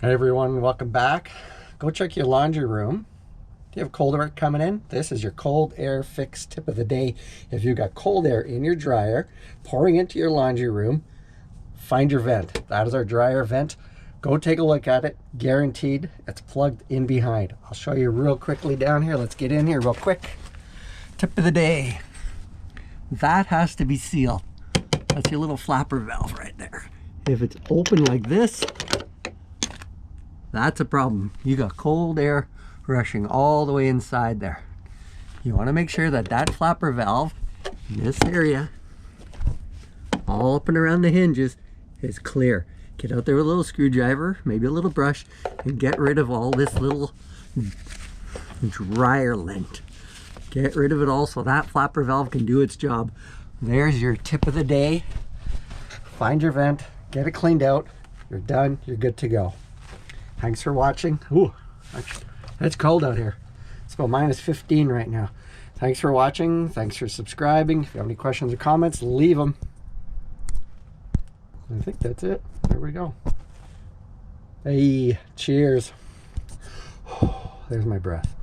Hey everyone, welcome back. Go check your laundry room. Do you have cold air coming in? This is your cold air fix tip of the day. If you've got cold air in your dryer pouring into your laundry room, find your vent. That is our dryer vent. Go take a look at it. Guaranteed it's plugged in behind. I'll show you real quickly down here. Let's get in here real quick. Tip of the day. That has to be sealed. That's your little flapper valve right there. If it's open like this, that's a problem. You got cold air rushing all the way inside there. You want to make sure that that flapper valve in this area, all up and around the hinges, is clear. Get out there with a little screwdriver, maybe a little brush, and get rid of all this little dryer lint. Get rid of it all so that flapper valve can do its job. There's your tip of the day. Find your vent, get it cleaned out. You're done, you're good to go. Thanks for watching. Ooh, it's cold out here. It's about -15 right now. Thanks for watching. Thanks for subscribing. If you have any questions or comments, leave them. I think that's it. There we go. Hey, cheers. There's my breath.